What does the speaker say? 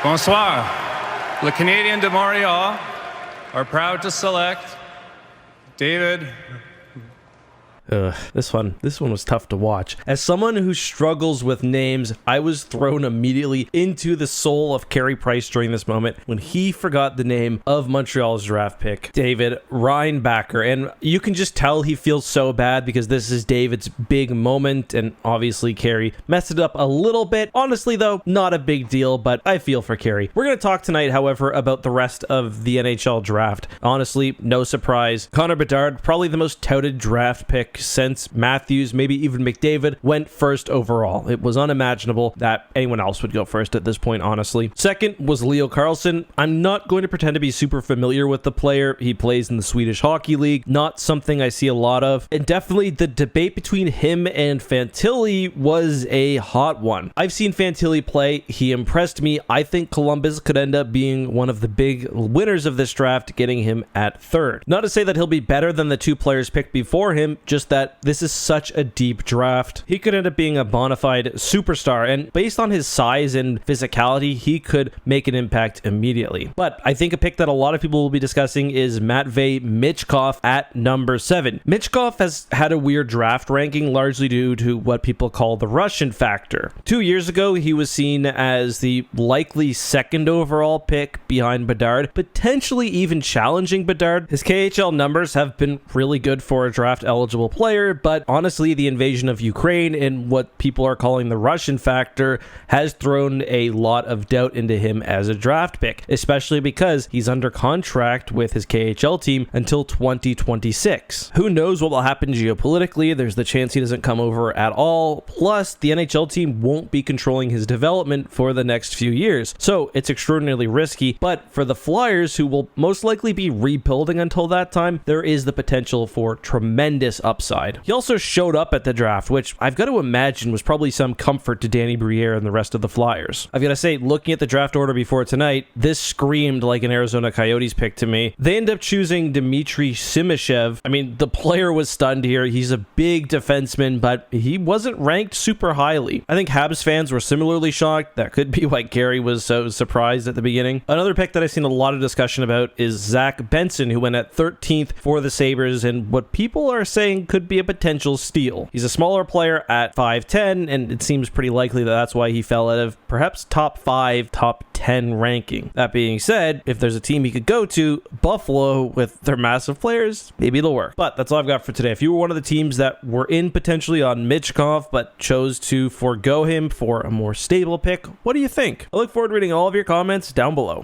Bonsoir. Le Canadiens de Montreal are proud to select David. This one was tough to watch. As someone who struggles with names, I was thrown immediately into the soul of Carey Price during this moment when he forgot the name of Montreal's draft pick, David Reinbacher. And you can just tell he feels so bad because this is David's big moment, and obviously Carey messed it up a little bit. Honestly, though, not a big deal, but I feel for Carey. We're going to talk tonight, however, about the rest of the NHL draft. Honestly, no surprise. Connor Bedard, probably the most touted draft pick since Matthews, maybe even McDavid, went first overall. It was unimaginable that anyone else would go first at this point, honestly. Second was Leo Carlsson. I'm not going to pretend to be super familiar with the player. He plays in the Swedish Hockey League. Not something I see a lot of. And definitely the debate between him and Fantilli was a hot one. I've seen Fantilli play. He impressed me. I think Columbus could end up being one of the big winners of this draft, getting him at third. Not to say that he'll be better than the two players picked before him, just that this is such a deep draft. He could end up being a bona fide superstar, and based on his size and physicality, he could make an impact immediately. But I think a pick that a lot of people will be discussing is Matvei Michkov at number 7. Michkov has had a weird draft ranking, largely due to what people call the Russian factor. 2 years ago, he was seen as the likely second overall pick behind Bedard, potentially even challenging Bedard. His KHL numbers have been really good for a draft eligible player, but honestly, the invasion of Ukraine and what people are calling the Russian factor has thrown a lot of doubt into him as a draft pick, especially because he's under contract with his KHL team until 2026. Who knows what will happen geopolitically? There's the chance he doesn't come over at all. Plus, the NHL team won't be controlling his development for the next few years, so it's extraordinarily risky. But for the Flyers, who will most likely be rebuilding until that time, there is the potential for tremendous upside. He also showed up at the draft, which I've got to imagine was probably some comfort to Danny Briere and the rest of the Flyers. I've got to say, looking at the draft order before tonight, this screamed like an Arizona Coyotes pick to me. They end up choosing Dmitry Simashev. I mean, the player was stunned here. He's a big defenseman, but he wasn't ranked super highly. I think Habs fans were similarly shocked. That could be why Gary was so surprised at the beginning. Another pick that I've seen a lot of discussion about is Zach Benson, who went at 13th for the Sabres, and what people are saying could be a potential steal. He's a smaller player at 5'10", and it seems pretty likely that that's why he fell out of perhaps top 5, top 10 ranking. That being said, if there's a team he could go to, Buffalo, with their massive players, maybe it'll work. But that's all I've got for today. If you were one of the teams that were in potentially on Michkov but chose to forego him for a more stable pick, what do you think? I look forward to reading all of your comments down below.